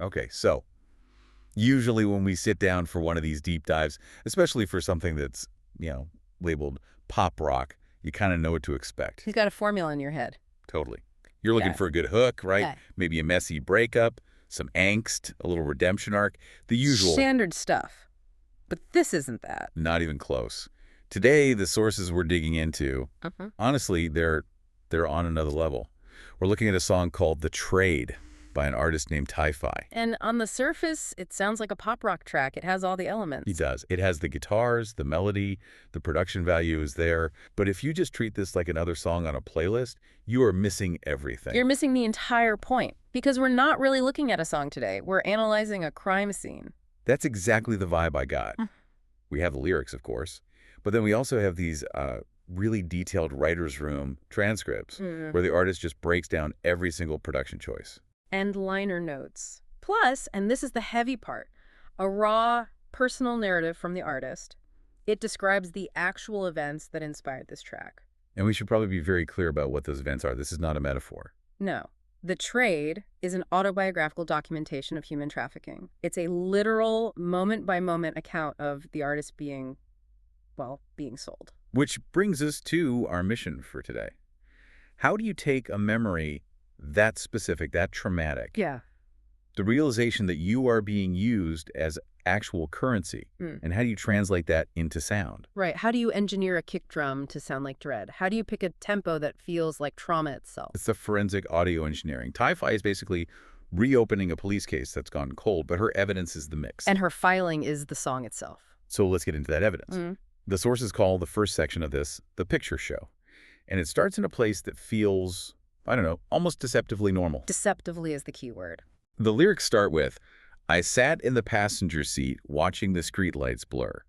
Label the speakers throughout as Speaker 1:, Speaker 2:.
Speaker 1: Okay, so usually when we sit down for one of these deep dives, especially for something that's, labeled pop rock, you kind of know what to expect.
Speaker 2: He's got a formula in your head.
Speaker 1: Totally. You're looking
Speaker 2: Yeah.
Speaker 1: for a good hook, right?
Speaker 2: Yeah.
Speaker 1: Maybe a messy breakup, some angst, a little redemption arc, the usual.
Speaker 2: Standard stuff. But this isn't that.
Speaker 1: Not even close. Today, the sources we're digging into, honestly, they're on another level. We're looking at a song called The Trade by an artist named Ti-Fi.
Speaker 2: And on the surface, it sounds like a pop rock track. It has all the elements.
Speaker 1: He does. It has the guitars, the melody, the production value is there. But if you just treat this like another song on a playlist, you are missing everything.
Speaker 2: You're missing the entire point. Because we're not really looking at a song today. We're analyzing a crime scene.
Speaker 1: That's exactly the vibe I got. We have the lyrics, of course. But then we also have these really detailed writer's room transcripts where the artist just breaks down every single production choice.
Speaker 2: And liner notes. Plus, and this is the heavy part, a raw, personal narrative from the artist. It describes the actual events that inspired this track.
Speaker 1: And we should probably be very clear about what those events are. This is not a metaphor.
Speaker 2: No. The Trade is an autobiographical documentation of human trafficking. It's a literal, moment-by-moment account of the artist being sold.
Speaker 1: Which brings us to our mission for today. How do you take a memory that specific, that traumatic,
Speaker 2: Yeah.
Speaker 1: the realization that you are being used as actual currency, and how do you translate that into sound?
Speaker 2: Right. How do you engineer a kick drum to sound like dread? How do you pick a tempo that feels like trauma itself?
Speaker 1: It's the forensic audio engineering. Ti-Fi is basically reopening a police case that's gone cold, but her evidence is the mix.
Speaker 2: And her filing is the song itself.
Speaker 1: So let's get into that evidence. The sources call the first section of this the picture show. And it starts in a place that feels, almost deceptively normal.
Speaker 2: Deceptively is the key word.
Speaker 1: The lyrics start with, I sat in the passenger seat watching the streetlights blur.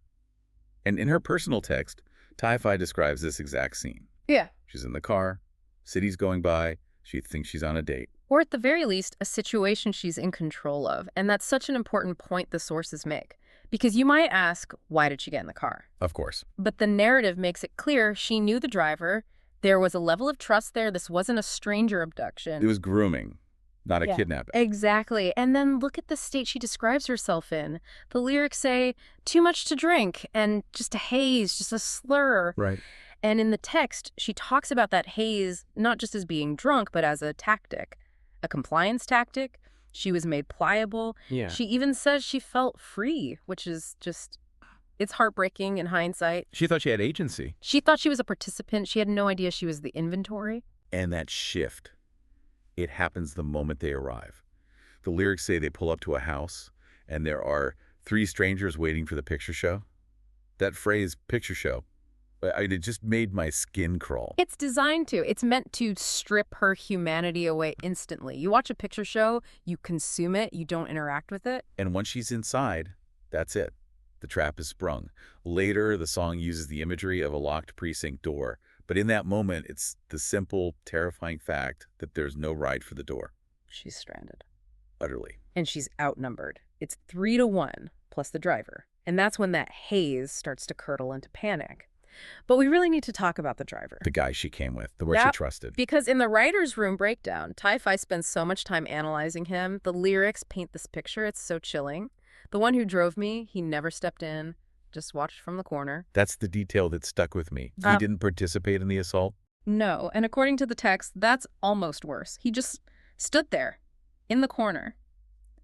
Speaker 1: And in her personal text, Ti-Fi describes this exact scene.
Speaker 2: Yeah.
Speaker 1: She's in the car, city's going by, she thinks she's on a date.
Speaker 2: Or at the very least, a situation she's in control of. And that's such an important point the sources make. Because you might ask, why did she get in the car?
Speaker 1: Of course.
Speaker 2: But the narrative makes it clear she knew the driver. There was a level of trust there. This wasn't a stranger abduction.
Speaker 1: It was grooming, not a kidnapping.
Speaker 2: Exactly. And then look at the state she describes herself in. The lyrics say, too much to drink, and just a haze, just a slur.
Speaker 1: Right.
Speaker 2: And in the text, she talks about that haze not just as being drunk, but as a tactic, a compliance tactic. She was made pliable.
Speaker 1: Yeah.
Speaker 2: She even says she felt free, which is just, it's heartbreaking in hindsight.
Speaker 1: She thought she had agency.
Speaker 2: She thought she was a participant. She had no idea she was the inventory.
Speaker 1: And that shift, it happens the moment they arrive. The lyrics say they pull up to a house and there are 3 strangers waiting for the picture show. That phrase, picture show, it just made my skin crawl.
Speaker 2: It's designed to. It's meant to strip her humanity away instantly. You watch a picture show, you consume it, you don't interact with it.
Speaker 1: And once she's inside, that's it. The trap is sprung. Later, the song uses the imagery of a locked precinct door. But in that moment, it's the simple, terrifying fact that there's no ride for the door.
Speaker 2: She's stranded.
Speaker 1: Utterly.
Speaker 2: And she's outnumbered. It's 3-1 plus the driver. And that's when that haze starts to curdle into panic. But we really need to talk about the driver.
Speaker 1: The guy she came with, the one she trusted.
Speaker 2: Because in the writer's room breakdown, Ti-Fi spends so much time analyzing him. The lyrics paint this picture. It's so chilling. The one who drove me, he never stepped in, just watched from the corner.
Speaker 1: That's the detail that stuck with me. He didn't participate in the assault?
Speaker 2: No, and according to the text, that's almost worse. He just stood there, in the corner.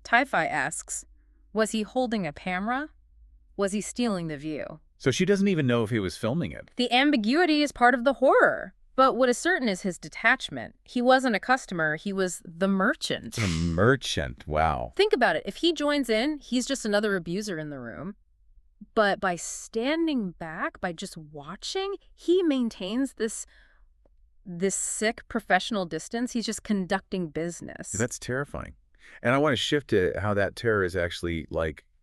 Speaker 2: Ti-Fi asks, was he holding a camera? Was he stealing the view?
Speaker 1: So she doesn't even know if he was filming it.
Speaker 2: The ambiguity is part of the horror. But what is certain is his detachment. He wasn't a customer, he was the merchant.
Speaker 1: The merchant, wow.
Speaker 2: Think about it. If he joins in, he's just another abuser in the room. But by standing back, by just watching, he maintains this sick professional distance. He's just conducting business.
Speaker 1: That's terrifying. And I want to shift to how that terror is actually,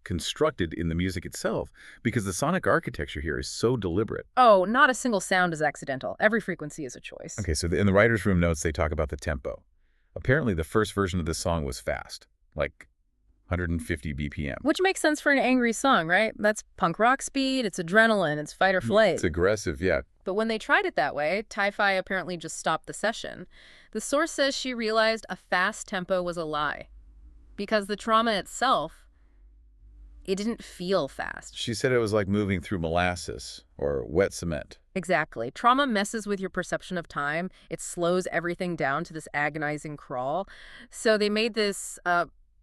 Speaker 1: constructed in the music itself, because the sonic architecture here is so deliberate.
Speaker 2: Oh, not a single sound is accidental. Every frequency is a choice.
Speaker 1: Okay, so in the writer's room notes, they talk about the tempo. Apparently, the first version of this song was fast, like 150 BPM.
Speaker 2: Which makes sense for an angry song, right? That's punk rock speed, it's adrenaline, it's fight or flight.
Speaker 1: It's aggressive, yeah.
Speaker 2: But when they tried it that way, Ti-Fi apparently just stopped the session. The source says she realized a fast tempo was a lie. because the trauma itself, it didn't feel fast.
Speaker 1: She said it was like moving through molasses or wet cement.
Speaker 2: Exactly. Trauma messes with your perception of time. It slows everything down to this agonizing crawl. So they made this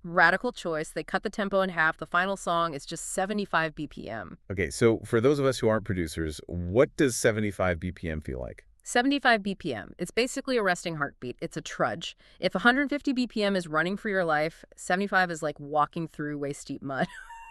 Speaker 2: radical choice. They cut the tempo in half. The final song is just 75 BPM.
Speaker 1: Okay, so for those of us who aren't producers, what does 75 BPM feel like?
Speaker 2: 75 BPM. It's basically a resting heartbeat. It's a trudge. If 150 BPM is running for your life, 75 is like walking through waist-deep mud.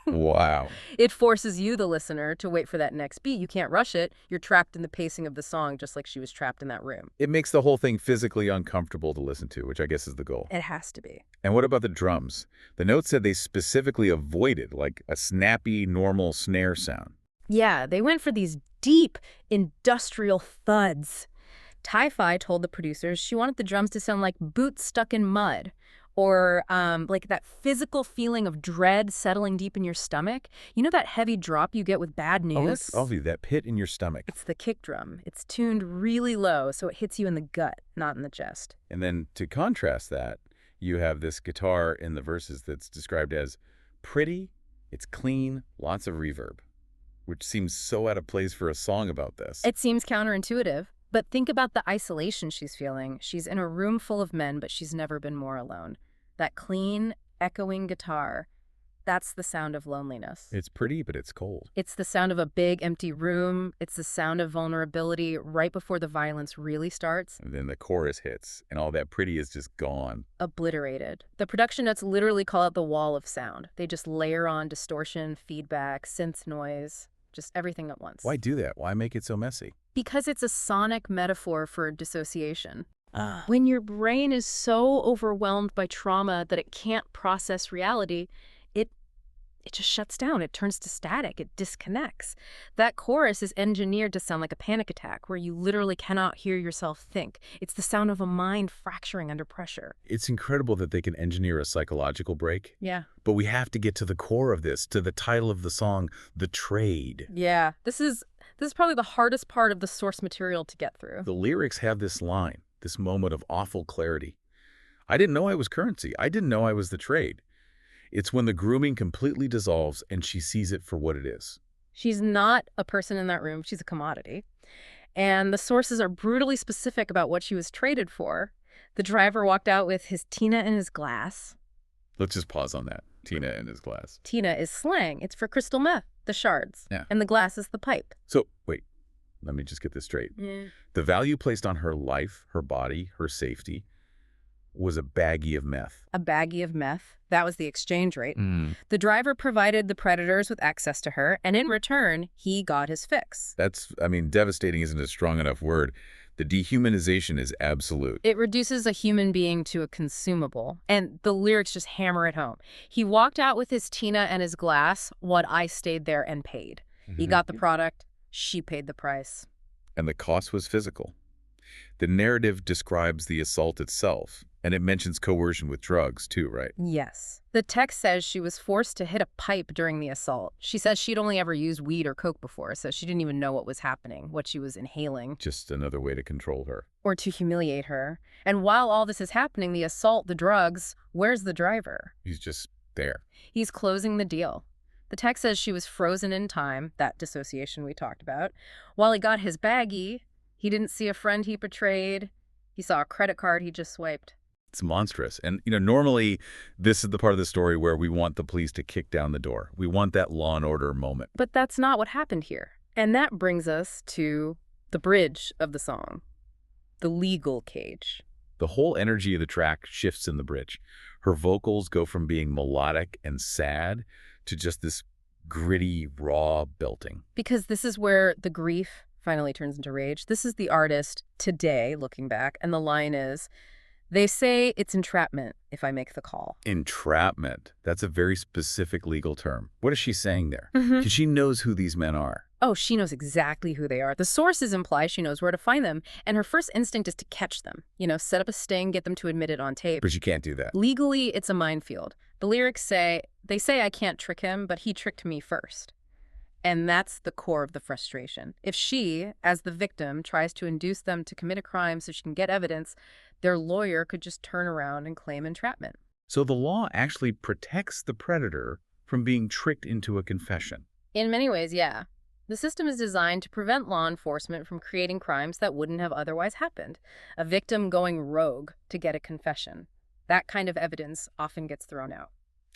Speaker 1: Wow.
Speaker 2: It forces you, the listener, to wait for that next beat. You can't rush it. You're trapped in the pacing of the song, just like she was trapped in that room.
Speaker 1: It makes the whole thing physically uncomfortable to listen to, which I guess is the goal.
Speaker 2: It has to be.
Speaker 1: And what about the drums? The note said they specifically avoided like a snappy, normal snare sound.
Speaker 2: Yeah, they went for these deep, industrial thuds. Ti-Fi told the producers she wanted the drums to sound like boots stuck in mud, or like that physical feeling of dread settling deep in your stomach. You know that heavy drop you get with bad news?
Speaker 1: Oh, that pit in your stomach.
Speaker 2: It's the kick drum. It's tuned really low, so it hits you in the gut, not in the chest.
Speaker 1: And then to contrast that, you have this guitar in the verses that's described as pretty, it's clean, lots of reverb, which seems so out of place for a song about this.
Speaker 2: It seems counterintuitive, but think about the isolation she's feeling. She's in a room full of men, but she's never been more alone. That clean, echoing guitar, that's the sound of loneliness.
Speaker 1: It's pretty, but it's cold.
Speaker 2: It's the sound of a big, empty room. It's the sound of vulnerability right before the violence really starts.
Speaker 1: And then the chorus hits, and all that pretty is just gone.
Speaker 2: Obliterated. The production notes literally call it the wall of sound. They just layer on distortion, feedback, synth noise, just everything at once.
Speaker 1: Why do that? Why make it so messy?
Speaker 2: Because it's a sonic metaphor for dissociation. When your brain is so overwhelmed by trauma that it can't process reality, it just shuts down. It turns to static. It disconnects. That chorus is engineered to sound like a panic attack where you literally cannot hear yourself think. It's the sound of a mind fracturing under pressure.
Speaker 1: It's incredible that they can engineer a psychological break.
Speaker 2: Yeah.
Speaker 1: But we have to get to the core of this, to the title of the song, The Trade.
Speaker 2: Yeah. This is probably the hardest part of the source material to get through.
Speaker 1: The lyrics have this line, this moment of awful clarity. I didn't know I was currency. I didn't know I was the trade. It's when the grooming completely dissolves and she sees it for what it is.
Speaker 2: She's not a person in that room. She's a commodity. And the sources are brutally specific about what she was traded for. The driver walked out with his Tina in his glass.
Speaker 1: Let's just pause on that. Tina in his glass.
Speaker 2: Tina is slang. It's for crystal meth, the shards.
Speaker 1: Yeah.
Speaker 2: And the glass is the pipe.
Speaker 1: So, wait, let me just get this straight.
Speaker 2: Yeah.
Speaker 1: The value placed on her life, her body, her safety was a baggie of meth.
Speaker 2: A baggie of meth. That was the exchange rate. The driver provided the predators with access to her, and in return, he got his fix.
Speaker 1: That's, devastating isn't a strong enough word. The dehumanization is absolute.
Speaker 2: It reduces a human being to a consumable, and the lyrics just hammer it home. He walked out with his Tina and his glass, what I stayed there and paid. He got the product, she paid the price.
Speaker 1: And the cost was physical. The narrative describes the assault itself, and it mentions coercion with drugs too, right?
Speaker 2: Yes. The text says she was forced to hit a pipe during the assault. She says she'd only ever used weed or coke before, so she didn't even know what was happening, what she was inhaling.
Speaker 1: Just another way to control her.
Speaker 2: Or to humiliate her. And while all this is happening, the assault, the drugs, where's the driver?
Speaker 1: He's just there.
Speaker 2: He's closing the deal. The text says she was frozen in time, that dissociation we talked about. While he got his baggie, he didn't see a friend he betrayed. He saw a credit card he just swiped.
Speaker 1: It's monstrous. And, normally this is the part of the story where we want the police to kick down the door. We want that Law and Order moment.
Speaker 2: But that's not what happened here. And that brings us to the bridge of the song, the legal cage.
Speaker 1: The whole energy of the track shifts in the bridge. Her vocals go from being melodic and sad to just this gritty, raw belting.
Speaker 2: Because this is where the grief finally turns into rage. This is the artist today, looking back, and the line is, they say it's entrapment if I make the call.
Speaker 1: Entrapment. That's a very specific legal term. What is she saying there? Because she knows who these men are.
Speaker 2: Oh, she knows exactly who they are. The sources imply she knows where to find them, and her first instinct is to catch them. Set up a sting, get them to admit it on tape.
Speaker 1: But she can't do that.
Speaker 2: Legally, it's a minefield. The lyrics say, they say I can't trick him, but he tricked me first. And that's the core of the frustration. If she, as the victim, tries to induce them to commit a crime so she can get evidence, their lawyer could just turn around and claim entrapment.
Speaker 1: So the law actually protects the predator from being tricked into a confession.
Speaker 2: In many ways, yeah. The system is designed to prevent law enforcement from creating crimes that wouldn't have otherwise happened. A victim going rogue to get a confession. That kind of evidence often gets thrown out.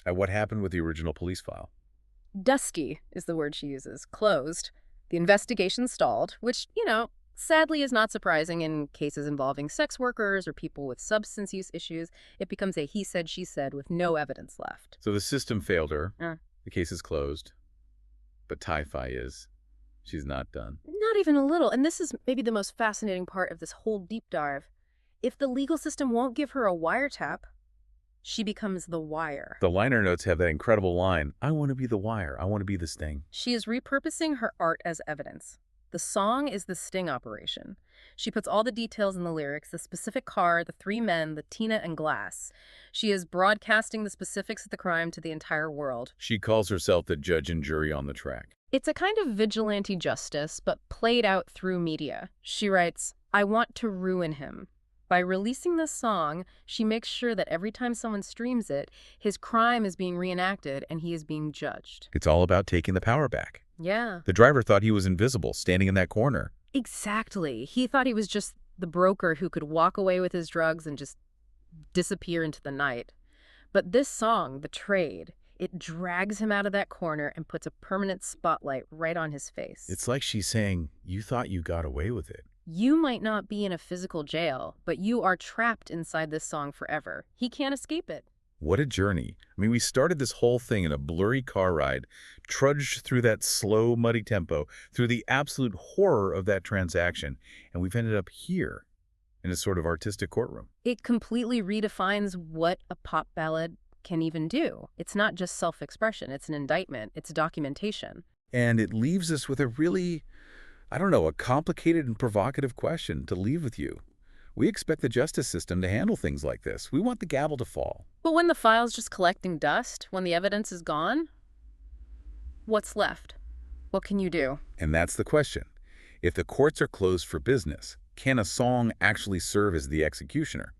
Speaker 1: And what happened with the original police file?
Speaker 2: Dusty is the word she uses. Closed. The investigation stalled, which, sadly is not surprising in cases involving sex workers or people with substance use issues. It becomes a he said, she said with no evidence left.
Speaker 1: So the system failed her.
Speaker 2: Uh.
Speaker 1: The case is closed. But Ti-Fi is. She's not done.
Speaker 2: Not even a little. And this is maybe the most fascinating part of this whole deep dive. If the legal system won't give her a wiretap, she becomes the wire.
Speaker 1: The liner notes have that incredible line, I want to be the wire, I want to be the sting.
Speaker 2: She is repurposing her art as evidence. The song is the sting operation. She puts all the details in the lyrics, the specific car, the 3 men, the Tina and Glass. She is broadcasting the specifics of the crime to the entire world.
Speaker 1: She calls herself the judge and jury on the track.
Speaker 2: It's a kind of vigilante justice, but played out through media. She writes, I want to ruin him. By releasing this song, she makes sure that every time someone streams it, his crime is being reenacted and he is being judged.
Speaker 1: It's all about taking the power back.
Speaker 2: Yeah.
Speaker 1: The driver thought he was invisible, standing in that corner.
Speaker 2: Exactly. He thought he was just the broker who could walk away with his drugs and just disappear into the night. But this song, The Trade, it drags him out of that corner and puts a permanent spotlight right on his face.
Speaker 1: It's like she's saying, you thought you got away with it.
Speaker 2: You might not be in a physical jail, but you are trapped inside this song forever. He can't escape it.
Speaker 1: What a journey. I mean, we started this whole thing in a blurry car ride, trudged through that slow, muddy tempo, through the absolute horror of that transaction, and we've ended up here in a sort of artistic courtroom.
Speaker 2: It completely redefines what a pop ballad can even do. It's not just self-expression, it's an indictment, it's documentation.
Speaker 1: And it leaves us with a really, a complicated and provocative question to leave with you. We expect the justice system to handle things like this. We want the gavel to fall.
Speaker 2: But when the file's just collecting dust, when the evidence is gone, what's left? What can you do?
Speaker 1: And that's the question. If the courts are closed for business, can a song actually serve as the executioner?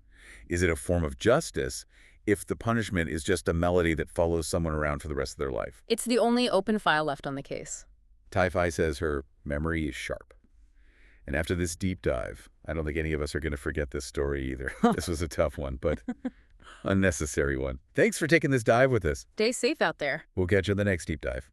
Speaker 1: Is it a form of justice if the punishment is just a melody that follows someone around for the rest of their life?
Speaker 2: It's the only open file left on the case.
Speaker 1: Ti-Fi says her memory is sharp. And after this deep dive, I don't think any of us are going to forget this story either. This was a tough one, but unnecessary one. Thanks for taking this dive with us.
Speaker 2: Stay safe out there.
Speaker 1: We'll catch you in the next deep dive.